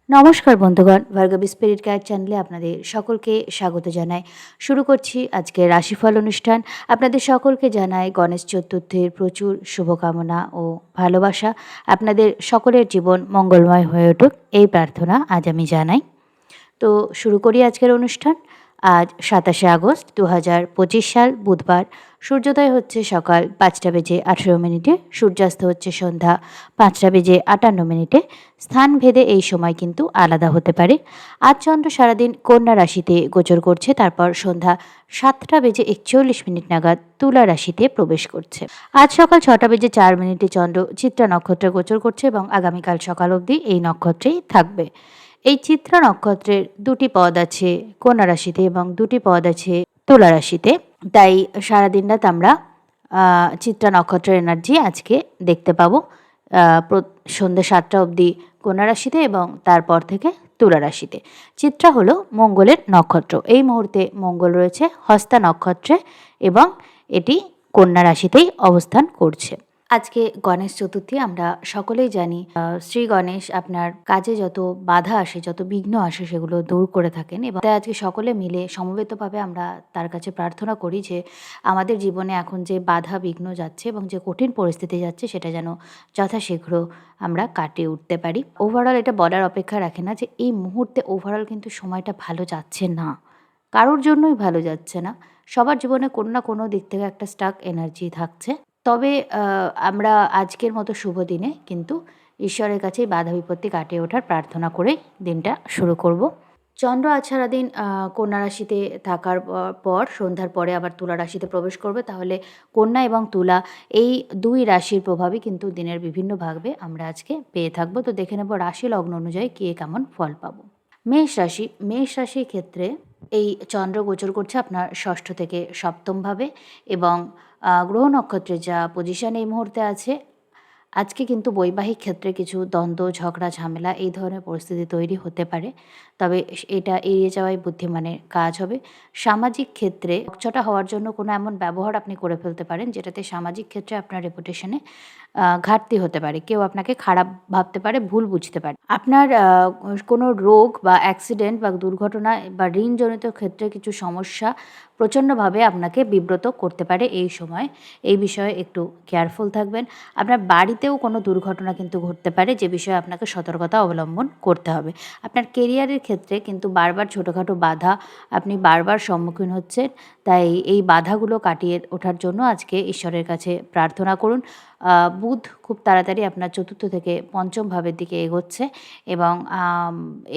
নমস্কার বন্ধুগণ, Bhargavi spirit guide চ্যানেলে আপনাদের সকলকে স্বাগত জানাই। শুরু করছি আজকের রাশিফল অনুষ্ঠান। আপনাদের সকলকে জানাই গণেশ চতুর্থীর প্রচুর শুভকামনা ও ভালোবাসা। আপনাদের সকলের জীবন মঙ্গলময় হয়ে উঠুক এই প্রার্থনা আজ আমি জানাই। তো শুরু করি আজকের অনুষ্ঠান। আজ ২৭শে আগস্ট ২০২৫ সাল বুধবার। সূর্যোদয় হচ্ছে সকাল ৫টা বেজে ১৮ মিনিটে, সূর্যাস্ত হচ্ছে সন্ধ্যা ৫টা বেজে ৫৮ মিনিটে। স্থান ভেদে এই সময় কিন্তু আলাদা হতে পারে। আজ চন্দ্র সারাদিন কন্যা রাশিতে গোচর করছে, তারপর সন্ধ্যা ৭টা বেজে ৪১ মিনিট নাগাদ তুলা রাশিতে প্রবেশ করছে। আজ সকাল ৬টা বেজে ৪ মিনিটে চন্দ্র চিত্রা নক্ষত্রে গোচর করছে এবং আগামীকাল সকাল অবধি এই নক্ষত্রেই থাকবে। এই চিত্রা নক্ষত্রের দুটি পদ আছে কন্যা রাশিতে এবং দুটি পদ আছে তুলা রাশিতে। তাই সারাদিন রাত আমরা চিত্রা নক্ষত্রের এনার্জি আজকে দেখতে পাবো। সন্ধ্যে ৭টা অবধি কন্যা রাশিতে এবং তারপর থেকে তুলা রাশিতে। চিত্রা হলো মঙ্গলের নক্ষত্র। এই মুহূর্তে মঙ্গল রয়েছে হস্তা নক্ষত্রে এবং এটি কন্যা রাশিতেই অবস্থান করছে। আজকে গণেশ চতুর্থী। আমরা সকলেই জানি শ্রী গণেশ আপনার কাজে যত বাধা আসে, যত বিঘ্ন আসে সেগুলো দূর করে থাকেন এবং তাই আজকে সকলে মিলে সমবেতভাবে আমরা তার কাছে প্রার্থনা করি যে আমাদের জীবনে এখন যে বাধা বিঘ্ন যাচ্ছে এবং যে কঠিন পরিস্থিতি যাচ্ছে সেটা যেন যথাশীঘ্র আমরা কাটিয়ে উঠতে পারি। ওভারঅল এটা বলার অপেক্ষা রাখে না যে এই মুহূর্তে ওভারঅল কিন্তু সময়টা ভালো যাচ্ছে না, কারোর জন্যই ভালো যাচ্ছে না। সবার জীবনে কোনো না কোনো দিক থেকে একটা স্টাক এনার্জি থাকছে। তবে আমরা আজকের মতো শুভ দিনে কিন্তু ঈশ্বরের কাছে বাধা বিপত্তি কাটিয়ে ওঠার প্রার্থনা করে দিনটা শুরু করব। চন্দ্র আজ সারাদিন কন্যা রাশিতে থাকার পর সন্ধ্যার পরে আবার তুলা রাশিতে প্রবেশ করবে। তাহলে কন্যা এবং তুলা এই দুই রাশির প্রভাবই কিন্তু দিনের বিভিন্ন ভাগে আমরা আজকে পেয়ে থাকবো। তো দেখে নেব রাশি লগ্ন অনুযায়ী কে কেমন ফল পাবো। মেষ রাশির ক্ষেত্রে এই চন্দ্র গোচর করছে আপনার ষষ্ঠ থেকে সপ্তমভাবে এবং গ্রহ নক্ষত্রের যা পজিশন এই মুহূর্তে আছে, আজকে কিন্তু বৈবাহিক ক্ষেত্রে কিছু দ্বন্দ্ব, ঝগড়া, ঝামেলা এই ধরনের পরিস্থিতি তৈরি হতে পারে। তবে এটা এড়িয়ে যাওয়াই বুদ্ধিমানের কাজ হবে। সামাজিক ক্ষেত্রে চকচটা হওয়ার জন্য কোনো এমন ব্যবহার আপনি করে ফেলতে পারেন যেটাতে সামাজিক ক্ষেত্রে আপনার রেপুটেশনে ঘাটতি হতে পারে। কেউ আপনাকে খারাপ ভাবতে পারে, ভুল বুঝতে পারে। আপনার কোনো রোগ বা অ্যাক্সিডেন্ট বা দুর্ঘটনা বা ঋণজনিত ক্ষেত্রে কিছু সমস্যা প্রচণ্ডভাবে আপনাকে বিব্রত করতে পারে এই সময়। এই বিষয়ে একটু কেয়ারফুল থাকবেন। আপনার বাড়িতেও কোনো দুর্ঘটনা কিন্তু ঘটতে পারে, যে বিষয়ে আপনাকে সতর্কতা অবলম্বন করতে হবে। আপনার কেরিয়ারের ক্ষেত্রে কিন্তু বারবার ছোটোখাটো বাধা আপনি বারবার সম্মুখীন হচ্ছেন। তাই এই বাধাগুলো কাটিয়ে ওঠার জন্য আজকে ঈশ্বরের কাছে প্রার্থনা করুন। বুধ খুব তাড়াতাড়ি আপনার চতুর্থ থেকে পঞ্চম ভাবের দিকে এগোচ্ছে এবং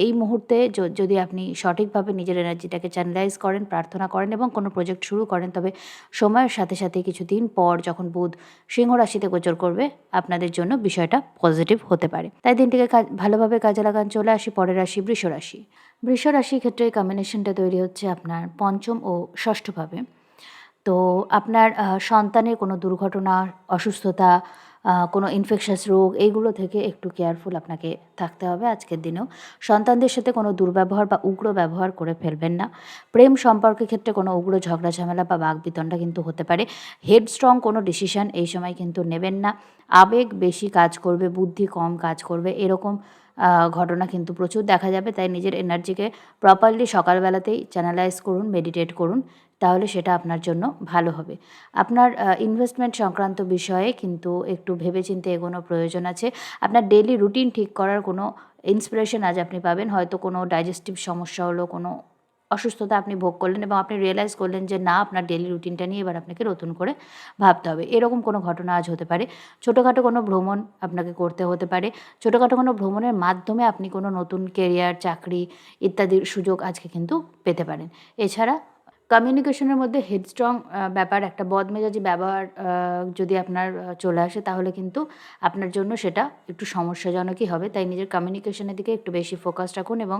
এই মুহূর্তে যদি আপনি সঠিকভাবে নিজের এনার্জিটাকে চ্যানেলাইজ করেন, প্রার্থনা করেন এবং কোনো প্রজেক্ট শুরু করেন, তবে সময়ের সাথে সাথে কিছুদিন পর যখন বুধ সিংহ রাশিতে গোচর করবে আপনাদের জন্য বিষয়টা পজিটিভ হতে পারে। তাই দিনটিকে ভালোভাবে কাজে লাগান। চলে আসি পরের রাশি বৃষ রাশি। বৃষ রাশির ক্ষেত্রে কম্বিনেশনটা তৈরি হচ্ছে আপনার পঞ্চম ও ষষ্ঠভাবে। তো আপনার সন্তানের কোনো দুর্ঘটনা, অসুস্থতা, কোনো ইনফেকশাস রোগ এইগুলো থেকে একটু কেয়ারফুল আপনাকে থাকতে হবে আজকের দিনেও। সন্তানদের সাথে কোনো দুর্ব্যবহার বা উগ্র ব্যবহার করে ফেলবেন না। প্রেম সম্পর্কের ক্ষেত্রে কোনো উগ্র ঝগড়া ঝামেলা বা বাকবিতণ্ডা কিন্তু হতে পারে। হেডস্ট্রং কোনো ডিসিশন এই সময় কিন্তু নেবেন না। আবেগ বেশি কাজ করবে, বুদ্ধি কম কাজ করবে, এরকম ঘটনা কিন্তু প্রচুর দেখা যাবে। তাই নিজের এনার্জিকে প্রপারলি সকালবেলাতেই চ্যানেলাইজ করুন, মেডিটেট করুন, তাহলে সেটা আপনার জন্য ভালো হবে। আপনার ইনভেস্টমেন্ট সংক্রান্ত বিষয়ে কিন্তু একটু ভেবেচিন্তে এগোনোর প্রয়োজন আছে। আপনার ডেইলি রুটিন ঠিক করার কোনো ইন্সপিরেশন আজ আপনি পাবেন। হয়তো কোনো ডাইজেস্টিভ সমস্যা হলো, কোনো অসুস্থতা আপনি ভোগ করলেন এবং আপনি রিয়েলাইজ করলেন যে না, আপনার ডেইলি রুটিনটা নিয়ে এবার আপনাকে নতুন করে ভাবতে হবে। এরকম কোনো ঘটনা আজ হতে পারে। ছোটোখাটো কোনো ভ্রমণ আপনাকে করতে হতে পারে। ছোটোখাটো কোনো ভ্রমণের মাধ্যমে আপনি কোনো নতুন কেরিয়ার, চাকরি ইত্যাদির সুযোগ আজকে কিন্তু পেতে পারেন। এছাড়া কমিউনিকেশনের মধ্যে হেডস্ট্রং ব্যাপার, একটা বদমেজাজি ব্যবহার যদি আপনার চলে আসে, তাহলে কিন্তু আপনার জন্য সেটা একটু সমস্যাজনকই হবে। তাই নিজের কমিউনিকেশনের দিকে একটু বেশি ফোকাস রাখুন এবং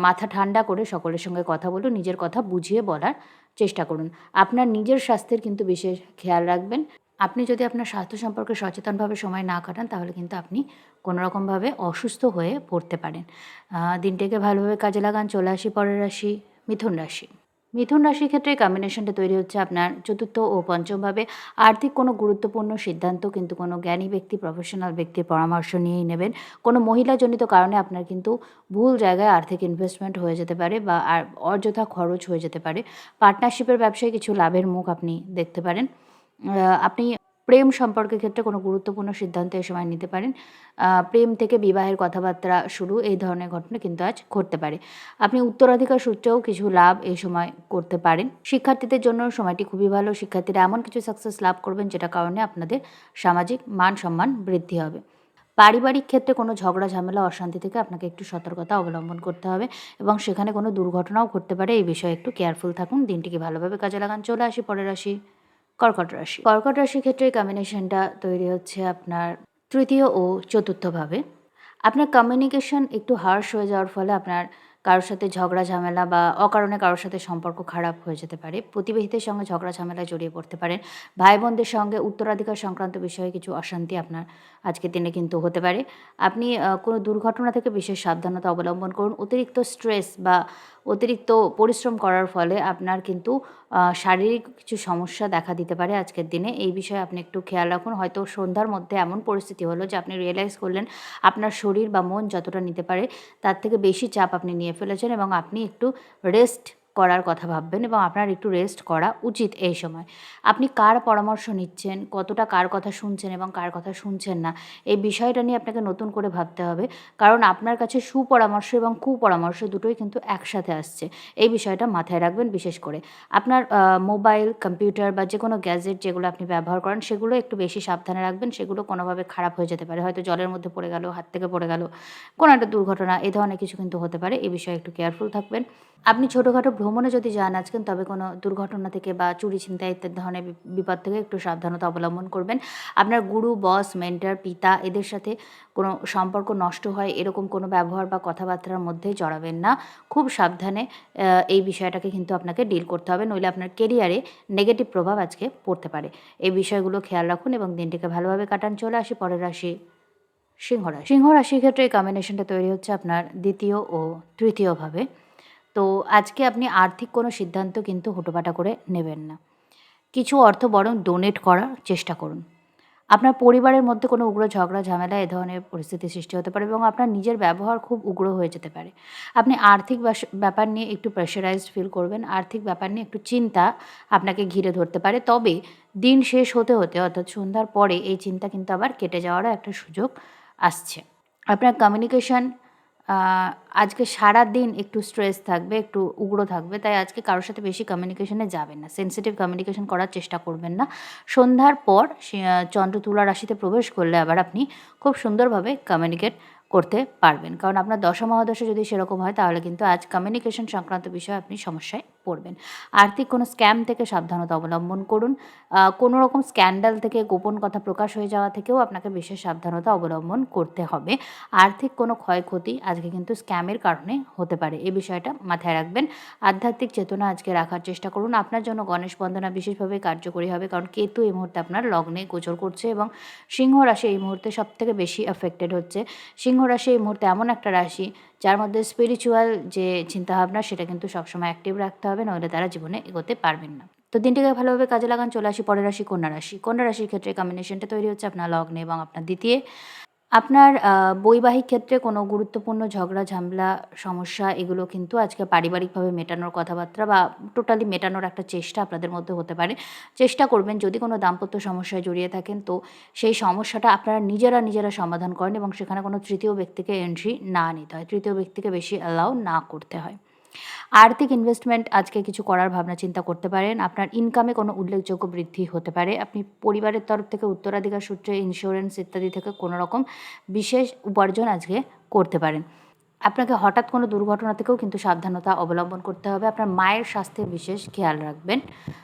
মাথা ঠান্ডা করে সকলের সঙ্গে কথা বলুন, নিজের কথা বুঝিয়ে বলার চেষ্টা করুন। আপনার নিজের স্বাস্থ্যের কিন্তু বিশেষ খেয়াল রাখবেন। আপনি যদি আপনার স্বাস্থ্য সম্পর্কে সচেতনভাবে সময় না কাটান, তাহলে কিন্তু আপনি কোনোরকমভাবে অসুস্থ হয়ে পড়তে পারেন। দিনটাকে ভালোভাবে কাজে লাগান। চলে আসি পরের রাশি মিথুন রাশি। মিথুন রাশির ক্ষেত্রে এই কম্বিনেশনটা তৈরি হচ্ছে আপনার চতুর্থ ও পঞ্চমভাবে। আর্থিক কোনো গুরুত্বপূর্ণ সিদ্ধান্ত কিন্তু কোনো জ্ঞানী ব্যক্তি, প্রফেশনাল ব্যক্তির পরামর্শ নিয়েই নেবেন। কোনো মহিলাজনিত কারণে আপনার কিন্তু ভুল জায়গায় আর্থিক ইনভেস্টমেন্ট হয়ে যেতে পারে বা অযথা খরচ হয়ে যেতে পারে। পার্টনারশিপের ব্যবসায় কিছু লাভের মুখ আপনি দেখতে পারেন। আপনি প্রেম সম্পর্কের ক্ষেত্রে কোনো গুরুত্বপূর্ণ সিদ্ধান্ত এ সময় নিতে পারেন। প্রেম থেকে বিবাহের কথাবার্তা শুরু, এই ধরনের ঘটনা কিন্তু আজ ঘটতে পারে। আপনি উত্তরাধিকার সূত্রেও কিছু লাভ এই সময় করতে পারেন। শিক্ষার্থীদের জন্য সময়টি খুবই ভালো। শিক্ষার্থীরা এমন কিছু সাকসেস লাভ করবেন যেটা কারণে আপনাদের সামাজিক মান সম্মান বৃদ্ধি হবে। পারিবারিক ক্ষেত্রে কোনো ঝগড়া ঝামেলা অশান্তি থেকে আপনাকে একটু সতর্কতা অবলম্বন করতে হবে এবং সেখানে কোনো দুর্ঘটনাও ঘটতে পারে। এই বিষয়ে একটু কেয়ারফুল থাকুন। দিনটিকে ভালোভাবে কাজে লাগান। চলে আসি পরের রাশি, কর্কট রাশি। কর্কট রাশির ক্ষেত্রে এই কম্বিনেশনটা তৈরি হচ্ছে আপনার তৃতীয় ও চতুর্থভাবে। আপনার কমিউনিকেশন একটু হার্শ হয়ে যাওয়ার ফলে আপনার কারোর সাথে ঝগড়া ঝামেলা বা অকারণে কারোর সাথে সম্পর্ক খারাপ হয়ে যেতে পারে। প্রতিবেশীদের সঙ্গে ঝগড়া ঝামেলায় জড়িয়ে পড়তে পারেন। ভাই বোনদের সঙ্গে উত্তরাধিকার সংক্রান্ত বিষয়ে কিছু অশান্তি আপনার আজকের দিনে কিন্তু হতে পারে। আপনি কোনো দুর্ঘটনা থেকে বিশেষ সাবধানতা অবলম্বন করুন। অতিরিক্ত স্ট্রেস বা অতিরিক্ত পরিশ্রম করার ফলে আপনার কিন্তু শারীরিক কিছু সমস্যা দেখা দিতে পারে আজকের দিনে। এই বিষয়ে আপনি একটু খেয়াল রাখুন। হয়তো সন্ধ্যার মধ্যে এমন পরিস্থিতি হলো যে আপনি রিয়ালাইজ করলেন আপনার শরীর বা মন যতটা নিতে পারে তার থেকে বেশি চাপ আপনি নিয়ে ফেলেছেন এবং আপনি একটু রেস্ট করার কথা ভাববেন এবং আপনার একটু রেস্ট করা উচিত এই সময়। আপনি কার পরামর্শ নিচ্ছেন, কতটা কার কথা শুনছেন এবং কার কথা শুনছেন না, এই বিষয়টা নিয়ে আপনাকে নতুন করে ভাবতে হবে। কারণ আপনার কাছে সুপরামর্শ এবং কুপরামর্শ দুটোই কিন্তু একসাথে আসছে। এই বিষয়টা মাথায় রাখবেন বিশেষ করে। আপনার মোবাইল, কম্পিউটার বা যেকোনো গ্যাজেট যেগুলো আপনি ব্যবহার করেন সেগুলো একটু বেশি সাবধানে রাখবেন। সেগুলো কোনোভাবে খারাপ হয়ে যেতে পারে। হয়তো জলের মধ্যে পড়ে গেল, হাত থেকে পড়ে গেল, কোনো একটা দুর্ঘটনা এ ধরনের কিছু কিন্তু হতে পারে। এ বিষয়ে একটু কেয়ারফুল থাকবেন। আপনি ছোটোখাটো ভ্রমণে যদি যান আজকে তবে কোনো দুর্ঘটনা থেকে বা চুরি ছিনতাই ইত্যাদি ধরনের বিপদ থেকে একটু সাবধানতা অবলম্বন করবেন। আপনার গুরু, বস, মেন্টর, পিতা এদের সাথে কোনো সম্পর্ক নষ্ট হয় এরকম কোনো ব্যবহার বা কথাবার্তার মধ্যেই জড়াবেন না। খুব সাবধানে এই বিষয়টাকে কিন্তু আপনাকে ডিল করতে হবে, নইলে আপনার কেরিয়ারে নেগেটিভ প্রভাব আজকে পড়তে পারে। এই বিষয়গুলো খেয়াল রাখুন এবং দিনটিকে ভালোভাবে কাটান। চলে আসি পরের রাশি, সিংহ রাশি। সিংহ রাশির ক্ষেত্রে এই কম্বিনেশনটা তৈরি হচ্ছে আপনার দ্বিতীয় ও তৃতীয়ভাবে। তো আজকে আপনি আর্থিক কোনো সিদ্ধান্ত কিন্তু হুটোপাটা করে নেবেন না। কিছু অর্থ বরং ডোনেট করার চেষ্টা করুন। আপনার পরিবারের মধ্যে কোনো উগ্র ঝগড়া ঝামেলা এ ধরনের পরিস্থিতির সৃষ্টি হতে পারে এবং আপনার নিজের ব্যবহার খুব উগ্র হয়ে যেতে পারে। আপনি আর্থিক ব্যাপার নিয়ে একটু প্রেশারাইজড ফিল করবেন। আর্থিক ব্যাপার নিয়ে একটু চিন্তা আপনাকে ঘিরে ধরতে পারে। তবে দিন শেষ হতে, হতে অর্থাৎ সন্ধ্যার পরে এই চিন্তা কিন্তু আবার কেটে যাওয়ারও একটা সুযোগ আসছে। আপনার কমিউনিকেশন আ আজকে সারাদিন একটু স্ট্রেস থাকবে, একটু উগ্র থাকবে। তাই আজকে কারো সাথে বেশি কমিউনিকেশন এ যাবেন না। সেনসিটিভ কমিউনিকেশন করার চেষ্টা করবেন না। সন্ধ্যার পর চন্দ্র তুলা রাশিতে প্রবেশ করলে আবার আপনি খুব সুন্দরভাবে কমিউনিকেট করতে পারবেন। কারণ আপনার দশা মহাদশা যদি সেরকম হয় তাহলে কিন্তু আজ কমিউনিকেশন সংক্রান্ত বিষয়ে আপনি সমস্যায় পড়বেন। আর্থিক কোনো স্ক্যাম থেকে সাবধানতা অবলম্বন করুন। কোনো রকম স্ক্যান্ডাল থেকে গোপন কথা প্রকাশ হয়ে যাওয়া থেকেও আপনাকে বিশেষ সাবধানতা অবলম্বন করতে হবে। আর্থিক কোনো ক্ষয়ক্ষতি আজকে কিন্তু স্ক্যামের কারণে হতে পারে। এই বিষয়টা মাথায় রাখবেন। আধ্যাত্মিক চেতনা আজকে রাখার চেষ্টা করুন। আপনার জন্য গণেশ বন্দনা বিশেষভাবে কার্যকরী হবে। কারণ কেতু এই মুহূর্তে আপনার লগ্নে গোচর করছে এবং সিংহ রাশি এই মুহূর্তে সবথেকে বেশি এফেক্টেড হচ্ছে। সিংহ রাশি এই মুহূর্তে এমন একটা রাশি যার মধ্যে স্পিরিচুয়াল যে চিন্তাভাবনা সেটা কিন্তু সবসময় অ্যাক্টিভ রাখতে হবে, নইলে তারা জীবনে এগোতে পারবেন না। তো দিনটিকে ভালোভাবে কাজে লাগান। চলে আসি পরের রাশি, কন্যা রাশি। কন্যা রাশির ক্ষেত্রে কম্বিনেশনটা তৈরি হচ্ছে আপনার লগ্নে এবং আপনার দ্বিতীয়। আপনার বৈবাহিক ক্ষেত্রে কোনো গুরুত্বপূর্ণ ঝগড়া ঝামেলা, সমস্যা এগুলো কিন্তু আজকে পারিবারিকভাবে মেটানোর কথাবার্তা বা টোটালি মেটানোর একটা চেষ্টা আপনাদের মধ্যে হতে পারে। চেষ্টা করবেন যদি কোনো দাম্পত্য সমস্যায় জড়িয়ে থাকেন তো সেই সমস্যাটা আপনারা নিজেরা সমাধান করেন এবং সেখানে কোনো তৃতীয় ব্যক্তিকে এন্ট্রি না নিতে হয়। তৃতীয় ব্যক্তিকে বেশি অ্যালাউ না করতে হয়। আর্থিক ইনভেস্টমেন্ট আজকে কিছু করার ভাবনা চিন্তা করতে পারেন। আপনার ইনকামে কোনো উল্লেখযোগ্য বৃদ্ধি হতে পারে। আপনি পরিবারের তরফ থেকে উত্তরাধিকার সূত্রে ইন্স্যুরেন্স ইত্যাদি থেকে কোনো রকম বিশেষ উপার্জন আজকে করতে পারেন। আপনাকে হঠাৎ কোনো দুর্ঘটনা থেকেও কিন্তু সাবধানতা অবলম্বন করতে হবে। আপনার মায়ের স্বাস্থ্যের বিশেষ খেয়াল রাখবেন।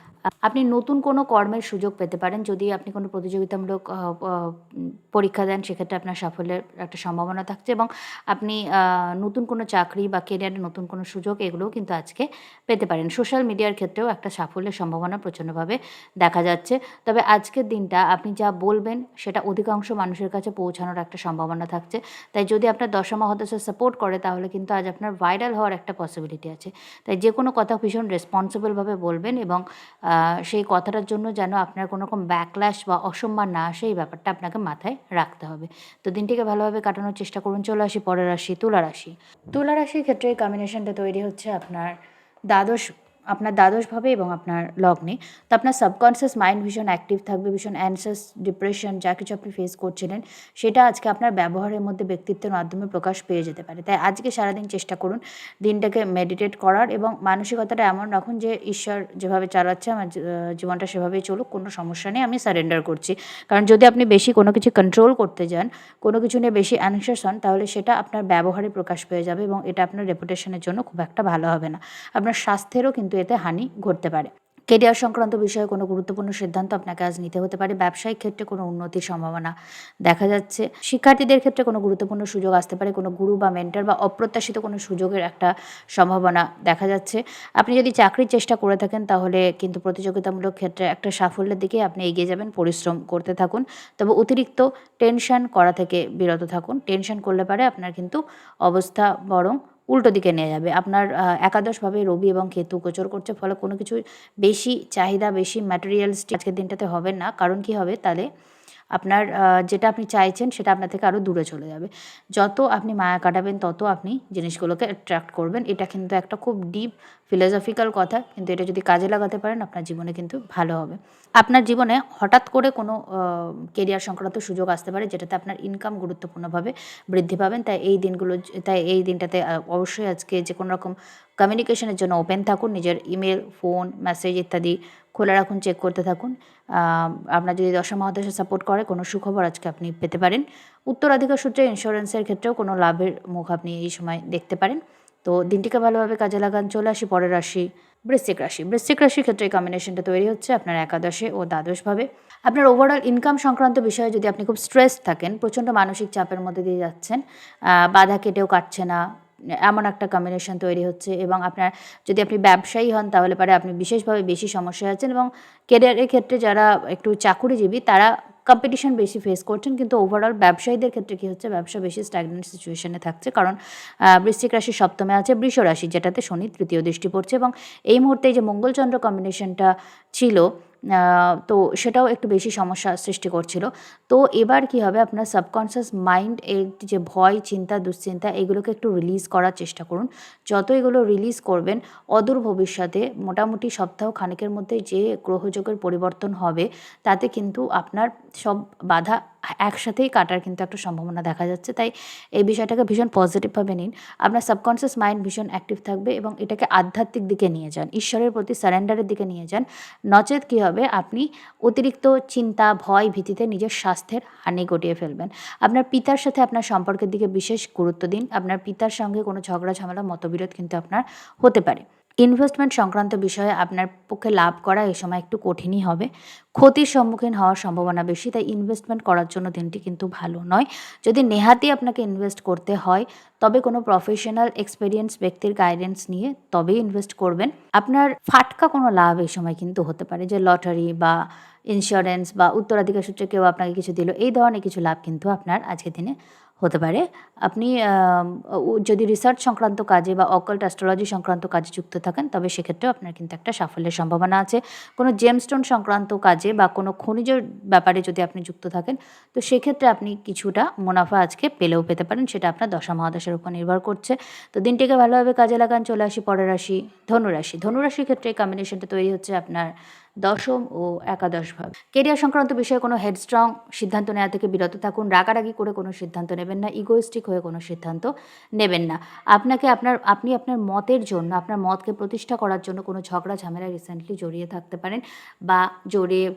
আপনি নতুন কোনো কর্মের সুযোগ পেতে পারেন। যদি আপনি কোনো প্রতিযোগিতামূলক পরীক্ষা দেন, সেক্ষেত্রে আপনার সাফল্যের একটা সম্ভাবনা থাকছে এবং আপনি নতুন কোনো চাকরি বা কেরিয়ারে নতুন কোনো সুযোগ এগুলোও কিন্তু আজকে পেতে পারেন। সোশ্যাল মিডিয়ার ক্ষেত্রেও একটা সাফল্যের সম্ভাবনা প্রচণ্ডভাবে দেখা যাচ্ছে। তবে আজকের দিনটা আপনি যা বলবেন সেটা অধিকাংশ মানুষের কাছে পৌঁছানোর একটা সম্ভাবনা থাকছে। তাই যদি আপনার দশা মহাদশা সাপোর্ট করে তাহলে কিন্তু আজ আপনার ভাইরাল হওয়ার একটা পসিবিলিটি আছে। তাই যেকোনো কথা ভীষণ রেসপন্সিবলভাবে বলবেন এবং সেই কথাটার জন্য যেন আপনার কোনো রকম ব্যাকল্যাশ বা অসম্মান না আসে, এই ব্যাপারটা আপনাকে মাথায় রাখতে হবে। তো দিনটিকে ভালোভাবে কাটানোর চেষ্টা করুন। চলে আসি পরের রাশি, তুলা রাশি। তুলা রাশির ক্ষেত্রে এই কম্বিনেশনটা তৈরি হচ্ছে দ্বাদশ দ্বাদশভাবে এবং আপনার লগ্নে। তো আপনার সাবকনসিয়াস মাইন্ড ভীষণ অ্যাক্টিভ থাকবে, ভীষণ অ্যানসাস, ডিপ্রেশন যা কিছু আপনি ফেস করছিলেন সেটা আজকে আপনার ব্যবহারের মধ্যে ব্যক্তিত্বের মাধ্যমে প্রকাশ পেয়ে যেতে পারে। তাই আজকে সারাদিন চেষ্টা করুন দিনটাকে মেডিটেট করার এবং মানসিকতাটা এমন রাখুন যে ঈশ্বর যেভাবে চালাচ্ছে আমার জীবনটা সেভাবেই চলুক, কোনো সমস্যা নেই, আমি সারেন্ডার করছি। কারণ যদি আপনি বেশি কোনো কিছু কন্ট্রোল করতে যান, কোনো কিছু নিয়ে বেশি অ্যাংশাস হন, তাহলে সেটা আপনার ব্যবহারে প্রকাশ পেয়ে যাবে এবং এটা আপনার রেপুটেশনের জন্য খুব একটা ভালো হবে না। আপনার স্বাস্থ্যেরও কিন্তু এতে হানি ঘটতে পারে। কেরিয়ার সংক্রান্ত বিষয়ে কোনো গুরুত্বপূর্ণ সিদ্ধান্ত আপনাকে আজ নিতে হতে পারে। ব্যবসায়িক ক্ষেত্রে কোনো উন্নতির সম্ভাবনা দেখা যাচ্ছে। শিক্ষার্থীদের ক্ষেত্রে কোনো গুরুত্বপূর্ণ সুযোগ আসতে পারে। কোনো গুরু বা মেন্টর বা অপ্রত্যাশিত কোনো সুযোগের একটা সম্ভাবনা দেখা যাচ্ছে। আপনি যদি চাকরির চেষ্টা করে থাকেন তাহলে কিন্তু প্রতিযোগিতামূলক ক্ষেত্রে একটা সাফল্যের দিকে আপনি এগিয়ে যাবেন। পরিশ্রম করতে থাকুন। তবে অতিরিক্ত টেনশন করা থেকে বিরত থাকুন। টেনশন করলে পারে আপনার কিন্তু অবস্থা বরং উল্টো দিকে নিয়ে যাবে। আপনার একাদশভাবে রবি এবং কেতু গোচর করছে, ফলে কোনো কিছু বেশি চাহিদা, বেশি ম্যাটেরিয়ালিস্টিক আজকের দিনটাতে হবেন না। কারণ কি হবে, তাহলে আপনার যেটা আপনি চাইছেন সেটা আপনার থেকে আরও দূরে চলে যাবে। যত আপনি মায়া কাটাবেন তত আপনি জিনিসগুলোকে অ্যাট্রাক্ট করবেন। এটা কিন্তু একটা খুব ডিপ ফিলোসফিক্যাল কথা, কিন্তু এটা যদি কাজে লাগাতে পারেন আপনার জীবনে কিন্তু ভালো হবে। আপনার জীবনে হঠাৎ করে কোনো কেরিয়ার সংক্রান্ত সুযোগ আসতে পারে যেটাতে আপনার ইনকাম গুরুত্বপূর্ণভাবে বৃদ্ধি পাবেন। তাই এই দিনটাতে অবশ্যই আজকে যে কোনো রকম কমিউনিকেশনের জন্য ওপেন থাকুন। নিজের ইমেল, ফোন, মেসেজ ইত্যাদি খোলা রাখুন, চেক করতে থাকুন। আপনার যদি দশা মহাদশা সাপোর্ট করে কোনো সুখবর আজকে আপনি পেতে পারেন। উত্তরাধিকার সূত্রে ইন্স্যুরেন্সের ক্ষেত্রেও কোনো লাভের মুখ আপনি এই সময় দেখতে পারেন। তো দিনটিকে ভালোভাবে কাজে লাগান। চলে আসি পরের রাশি, বৃশ্চিক রাশি। বৃশ্চিক রাশির ক্ষেত্রে এই কম্বিনেশনটা তৈরি হচ্ছে আপনার একাদশে ও দ্বাদশভাবে। আপনার ওভারঅল ইনকাম সংক্রান্ত বিষয়ে যদি আপনি খুব স্ট্রেসড থাকেন, প্রচণ্ড মানসিক চাপের মধ্যে দিয়ে যাচ্ছেন, বাধা কেটেও কাটছে না, এমন একটা কম্বিনেশন তৈরি হচ্ছে এবং যদি আপনি ব্যবসায়ী হন তাহলে পারে আপনি বিশেষভাবে বেশি সমস্যায় আছেন এবং কেরিয়ারের ক্ষেত্রে যারা একটু চাকুরিজীবী তারা কম্পিটিশন বেশি ফেস করছেন। কিন্তু ওভারঅল ব্যবসায়ীদের ক্ষেত্রে কী হচ্ছে, ব্যবসা বেশি স্ট্যাগনেন্ট সিচুয়েশনে থাকছে। কারণ বৃশ্চিক রাশি সপ্তমে আছে বৃষ রাশি, যেটাতে শনি তৃতীয় দৃষ্টি পড়ছে এবং এই মুহূর্তে এই যে মঙ্গলচন্দ্র কম্বিনেশনটা ছিল তো সেটাও একটু বেশি সমস্যা সৃষ্টি করছিল। তো এবার কি হবে, আপনার সাবকনসিয়াস মাইন্ড এর যে ভয়, চিন্তা, দুশ্চিন্তা এগুলোকে একটু রিলিজ করার চেষ্টা করুন। যত এগুলো রিলিজ করবেন অদূর ভবিষ্যতে মোটামুটি সপ্তাহ খানেকের মধ্যে যে গ্রহযোগের পরিবর্তন হবে তাতে কিন্তু আপনার সব বাধা একসাথেই কাটার কিন্তু একটা সম্ভাবনা দেখা যাচ্ছে। তাই এই বিষয়টাকে ভীষণ পজিটিভভাবে নিন। আপনার সাবকনসিয়াস মাইন্ড ভীষণ অ্যাক্টিভ থাকবে এবং এটাকে আধ্যাত্মিক দিকে নিয়ে যান, ঈশ্বরের প্রতি সারেন্ডারের দিকে নিয়ে যান। নচেত কী হবে, আপনি অতিরিক্ত চিন্তা, ভয়, ভীতিতে নিজের স্বাস্থ্যের হানি ঘটিয়ে ফেলবেন। আপনার পিতার সাথে আপনার সম্পর্কের দিকে বিশেষ গুরুত্ব দিন। আপনার পিতার সঙ্গে কোনো ঝগড়া ঝামেলা, মতবিরোধ কিন্তু আপনার হতে পারে। ইনভেস্টমেন্ট সংক্রান্ত বিষয়ে আপনার পক্ষে লাভ করা এই সময় একটু কঠিনই হবে। ক্ষতির সম্মুখীন হওয়ার সম্ভাবনা বেশি, তাই ইনভেস্টমেন্ট করার জন্য দিনটি কিন্তু ভালো নয়। যদি নেহাতই আপনাকে ইনভেস্ট করতে হয় তবে কোনো প্রফেশনাল এক্সপেরিয়েন্স ব্যক্তির গাইডেন্স নিয়ে তবেই ইনভেস্ট করবেন। আপনার ফাটকা কোনো লাভ এই সময় কিন্তু হতে পারে, যে লটারি বা ইন্স্যুরেন্স বা উত্তরাধিকার সূত্রে কেউ আপনাকে কিছু দিল, এই ধরনের কিছু লাভ কিন্তু আপনার আজকের দিনে হতে পারে। আপনি যদি রিসার্চ সংক্রান্ত কাজে বা অকাল্ট অ্যাস্ট্রোলজি সংক্রান্ত কাজে যুক্ত থাকেন তবে সেক্ষেত্রেও আপনার কিন্তু একটা সাফল্যের সম্ভাবনা আছে। কোনো জেমস্টোন সংক্রান্ত কাজে বা কোনো খনিজের ব্যাপারে যদি আপনি যুক্ত থাকেন তো সেক্ষেত্রে আপনি কিছুটা মুনাফা আজকে পেলেও পেতে পারেন, সেটা আপনার দশা মহাদশার উপর নির্ভর করছে। তো দিনটিকে ভালোভাবে কাজে লাগান। চলে আসি পরের রাশি, ধনুরাশি। ধনুরাশির ক্ষেত্রে এই কম্বিনেশনটা তৈরি হচ্ছে আপনার দশম ও একাদশভাবে। কেরিয়ার সংক্রান্ত বিষয়ে কোনো হেডস্ট্রং সিদ্ধান্ত নেওয়া থেকে বিরত থাকুন। রাগারাগি করে কোনো সিদ্ধান্ত নেবেন না, ইগোইস্টিক হয়ে কোনো সিদ্ধান্ত নেবেন না। আপনি আপনার মতের জন্য, আপনার মতকে প্রতিষ্ঠা করার জন্য কোনো ঝগড়া ঝামেলায় রিসেন্টলি জড়িয়ে থাকতে পারেন বা জড়িয়ে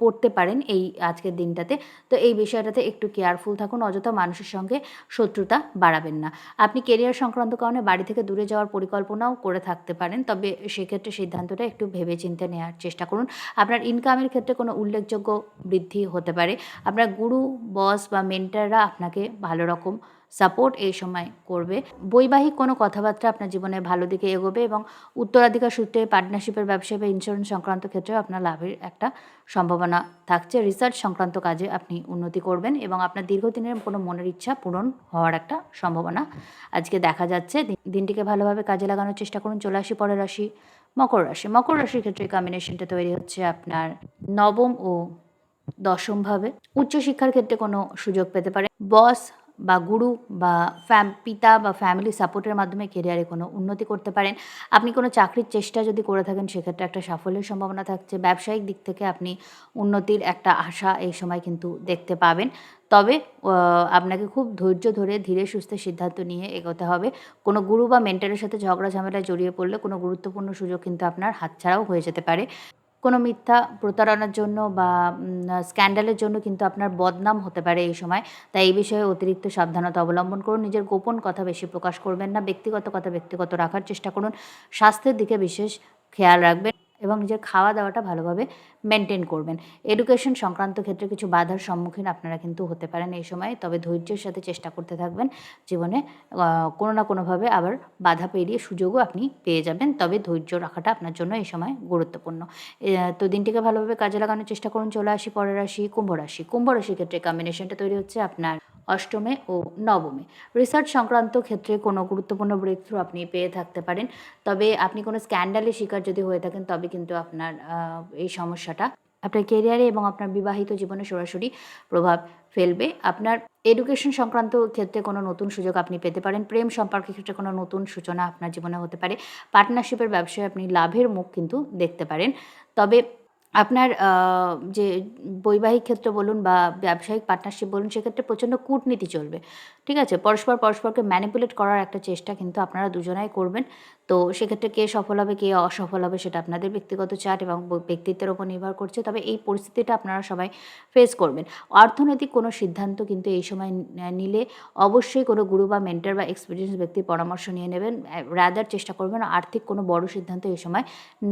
পড়তে পারেন এই আজকের দিনটাতে। তো এই বিষয়টাতে একটু কেয়ারফুল থাকুন, অযথা মানুষের সঙ্গে শত্রুতা বাড়াবেন না। আপনি কেরিয়ার সংক্রান্ত কারণে বাড়ি থেকে দূরে যাওয়ার পরিকল্পনাও করে থাকতে পারেন, তবে সেক্ষেত্রে সিদ্ধান্তটা একটু ভেবেচিন্তে নেওয়ার চেষ্টা করুন। করুন। আপনার ইনকামের ক্ষেত্রে কোনো উল্লেখযোগ্য বৃদ্ধি হতে পারে। আপনার গুরু, বস বা মেন্টররা আপনাকে ভালো রকম সাপোর্ট এই সময় করবে। বৈবাহিক কোনো কথাবার্তা আপনার জীবনে ভালো দিকে এগোবে এবং উত্তরাধিকার সূত্রে পার্টনারশিপের ব্যবসায় বা ইন্স্যুরেন্স সংক্রান্ত ক্ষেত্রেও আপনার লাভের একটা সম্ভাবনা থাকছে। রিসার্চ সংক্রান্ত কাজে আপনি উন্নতি করবেন এবং আপনার দীর্ঘদিনের কোনো মনের ইচ্ছা পূরণ হওয়ার একটা সম্ভাবনা আজকে দেখা যাচ্ছে। দিনটিকে ভালোভাবে কাজে লাগানোর চেষ্টা করুন। চলে আসি পরের রাশি, মকর রাশি। মকর রাশির ক্ষেত্রে এই কম্বিনেশনটা তৈরি হচ্ছে আপনার নবম ও দশমভাবে। উচ্চশিক্ষার ক্ষেত্রে কোনো সুযোগ পেতে পারেন। বস বা গুরু বা পিতা বা ফ্যামিলি সাপোর্টের মাধ্যমে কেরিয়ারে কোনো উন্নতি করতে পারেন। আপনি কোনো চাকরির চেষ্টা যদি করে থাকেন সেক্ষেত্রে একটা সাফল্যের সম্ভাবনা থাকছে। ব্যবসায়িক দিক থেকে আপনি উন্নতির একটা আশা এই সময় কিন্তু দেখতে পাবেন। তবে আপনাকে খুব ধৈর্য ধরে ধীরে সুস্থে সিদ্ধান্ত নিয়ে এগোতে হবে। কোনো গুরু বা মেন্টরের সাথে ঝগড়া ঝামেলায় জড়িয়ে পড়লে কোনো গুরুত্বপূর্ণ সুযোগ কিন্তু আপনার হাতছাড়াও হয়ে যেতে পারে। কোনো মিথ্যা প্রতারণার জন্য বা স্ক্যান্ডালের জন্য কিন্তু আপনার বদনাম হতে পারে এই সময়। তাই এই বিষয়ে অতিরিক্ত সাবধানতা অবলম্বন করুন। নিজের গোপন কথা বেশি প্রকাশ করবেন না। ব্যক্তিগত কথা ব্যক্তিগত রাখার চেষ্টা করুন। স্বাস্থ্যের দিকে বিশেষ খেয়াল রাখবেন এবং নিজের খাওয়া-দাওয়াটা ভালোভাবে মেইনটেইন করবেন। এডুকেশন সংক্রান্ত ক্ষেত্রে কিছু বাধার সম্মুখীন আপনারা কিন্তু হতে পারেন এই সময়ে। তবে ধৈর্যের সাথে চেষ্টা করতে থাকবেন। জীবনে কোনো না কোনোভাবে আবার বাধা পেরিয়ে সুযোগও আপনি পেয়ে যাবেন। তবে ধৈর্য রাখাটা আপনার জন্য এই সময় গুরুত্বপূর্ণ। তো দিনটিকে ভালোভাবে কাজে লাগানোর চেষ্টা করুন। চলে আসি পরের রাশি, কুম্ভ রাশি। কুম্ভ রাশির ক্ষেত্রে কম্বিনেশনটা তৈরি হচ্ছে আপনার অষ্টমে ও নবমে। রিসার্চ সংক্রান্ত ক্ষেত্রে কোনো গুরুত্বপূর্ণ ব্রেক থ্রু আপনি পেয়ে থাকতে পারেন। তবে আপনি কোনো স্ক্যান্ডালের শিকার যদি হয়ে থাকেন তবে কিন্তু আপনার এই সমস্যাটা আপনার কেরিয়ারে এবং আপনার বিবাহিত জীবনে সরাসরি প্রভাব ফেলবে। আপনার এডুকেশন সংক্রান্ত ক্ষেত্রে কোনো নতুন সুযোগ আপনি পেতে পারেন। প্রেম সম্পর্কের ক্ষেত্রে কোনো নতুন সূচনা আপনার জীবনে হতে পারে। পার্টনারশিপের ব্যবসায় আপনি লাভের মুখ কিন্তু দেখতে পারেন। তবে আপনার যে বৈবাহিক ক্ষেত্র বলুন বা ব্যবসায়িক পার্টনারশিপ বলুন সেক্ষেত্রে প্রচণ্ড কূটনীতি চলবে। ঠিক আছে? পরস্পরকে ম্যানিপুলেট করার একটা চেষ্টা কিন্তু আপনারা দুজনাই করবেন। তো সেক্ষেত্রে কে সফল হবে, কে অসফল হবে সেটা আপনাদের ব্যক্তিগত চার্ট এবং ব্যক্তিত্বের উপর নির্ভর করছে। তবে এই পরিস্থিতিটা আপনারা সবাই ফেস করবেন। অর্থনৈতিক কোনো সিদ্ধান্ত কিন্তু এই সময় নিলে অবশ্যই কোনো গুরু বা মেন্টর বা এক্সপেরিয়েন্স ব্যক্তির পরামর্শ নিয়ে নেবেন। রাদার চেষ্টা করবেন আর্থিক কোনো বড় সিদ্ধান্ত এই সময়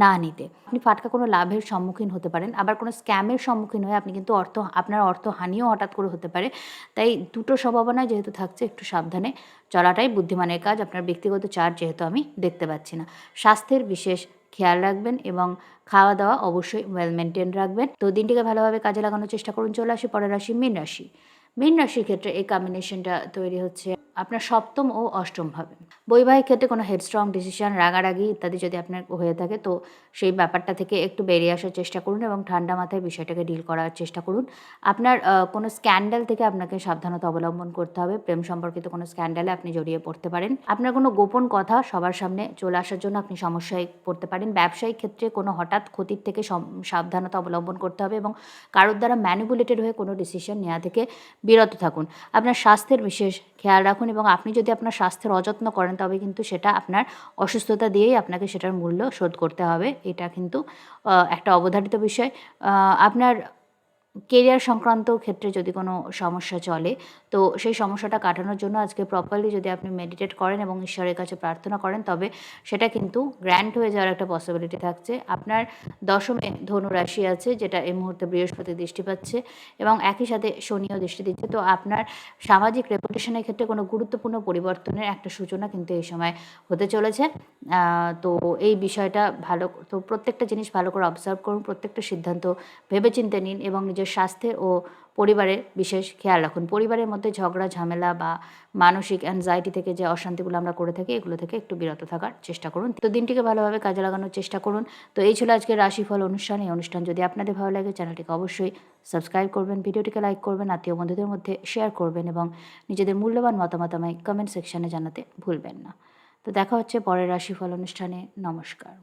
না নিতে। আপনি ফাটকা কোনো লাভের সম্মুখীন হতে পারেন। আবার কোনো স্ক্যামের সম্মুখীন হয়ে আপনি কিন্তু আপনার অর্থহানিও হঠাৎ করে হতে পারে। তাই দুটো সম্ভাবনা যেহেতু থাকছে একটু সাবধানে চলাটাই বুদ্ধিমানের কাজ। আপনার ব্যক্তিগত চার্ট যেহেতু আমি দেখতে পাচ্ছি না। স্বাস্থ্যের বিশেষ খেয়াল রাখবেন এবং খাওয়া-দাওয়া অবশ্যই ওয়েল মেইনটেইন রাখবেন। তো দিনটিকে ভালোভাবে কাজে লাগানোর চেষ্টা করুন। চলে আসি পরের রাশি, মীন রাশি। মীন রাশির ক্ষেত্রে এই কম্বিনেশনটা তৈরি হচ্ছে আপনার সপ্তম ও অষ্টম ভাবে। বৈবাহিক ক্ষেত্রে কোনো হেডস্ট্রং ডিসিশন, রাগারাগি ইত্যাদি যদি আপনার হয়ে থাকে তো সেই ব্যাপারটা থেকে একটু বেরিয়ে আসার চেষ্টা করুন এবং ঠান্ডা মাথায় বিষয়টাকে ডিল করার চেষ্টা করুন। আপনার কোনো স্ক্যান্ডাল থেকে আপনাকে সাবধানতা অবলম্বন করতে হবে। প্রেম সম্পর্কিত কোনো স্ক্যান্ডালে আপনি জড়িয়ে পড়তে পারেন। আপনার কোনো গোপন কথা সবার সামনে চলে আসার জন্য আপনি সমস্যায় পড়তে পারেন। ব্যবসায়িক ক্ষেত্রে কোনো হঠাৎ ক্ষতির থেকে সাবধানতা অবলম্বন করতে হবে এবং কারোর দ্বারা ম্যানিপুলেটেড হয়ে কোনো ডিসিশন নেওয়া থেকে বিরত থাকুন। আপনার স্বাস্থ্যের বিশেষ খেয়াল রাখুন এবং আপনি যদি আপনার স্বাস্থ্যের অযত্ন করেন তবে কিন্তু সেটা আপনার অসুস্থতা দিয়েই আপনাকে সেটার মূল্য শোধ করতে হবে। এটা কিন্তু একটা অবধারিত বিষয়। আপনার কেরিয়ার সংক্রান্ত ক্ষেত্রে যদি কোনো সমস্যা চলে তো সেই সমস্যাটা কাটানোর জন্য আজকে প্রপারলি যদি আপনি মেডিটেট করেন এবং ঈশ্বরের কাছে প্রার্থনা করেন তবে সেটা কিন্তু গ্র্যান্ট হয়ে যাওয়ার একটা পসিবিলিটি থাকছে। আপনার দশমে ধনু রাশি আছে যেটা এই মুহূর্তে বৃহস্পতি দৃষ্টি পাচ্ছে এবং একই সাথে শনিও দৃষ্টি দিচ্ছে। তো আপনার সামাজিক রেপুটেশনের ক্ষেত্রে কোনো গুরুত্বপূর্ণ পরিবর্তনের একটা সূচনা কিন্তু এই সময় হতে চলেছে। তো এই বিষয়টা তো প্রত্যেকটা জিনিস ভালো করে অবজার্ভ করুন, প্রত্যেকটা সিদ্ধান্ত ভেবেচিন্তে নিন এবং নিজের স্বাস্থ্যের ও পরিবারের বিশেষ খেয়াল রাখুন। পরিবারের মধ্যে ঝগড়া ঝামেলা বা মানসিক অ্যাংজাইটি থেকে যে অশান্তিগুলো আমরা করে থাকি এগুলো থেকে একটু বিরত থাকার চেষ্টা করুন। তো দিনটিকে ভালোভাবে কাজে লাগানোর চেষ্টা করুন। তো এই ছিল আজকের রাশিফল অনুষ্ঠান। এই অনুষ্ঠান যদি আপনাদের ভালো লাগে চ্যানেলটিকে অবশ্যই সাবস্ক্রাইব করবেন, ভিডিওটিকে লাইক করবেন, আত্মীয় বন্ধুদের মধ্যে শেয়ার করবেন এবং নিজেদের মূল্যবান মতামত আমায় কমেন্ট সেকশনে জানাতে ভুলবেন না। তো দেখা হচ্ছে পরের রাশিফল অনুষ্ঠানে। নমস্কার।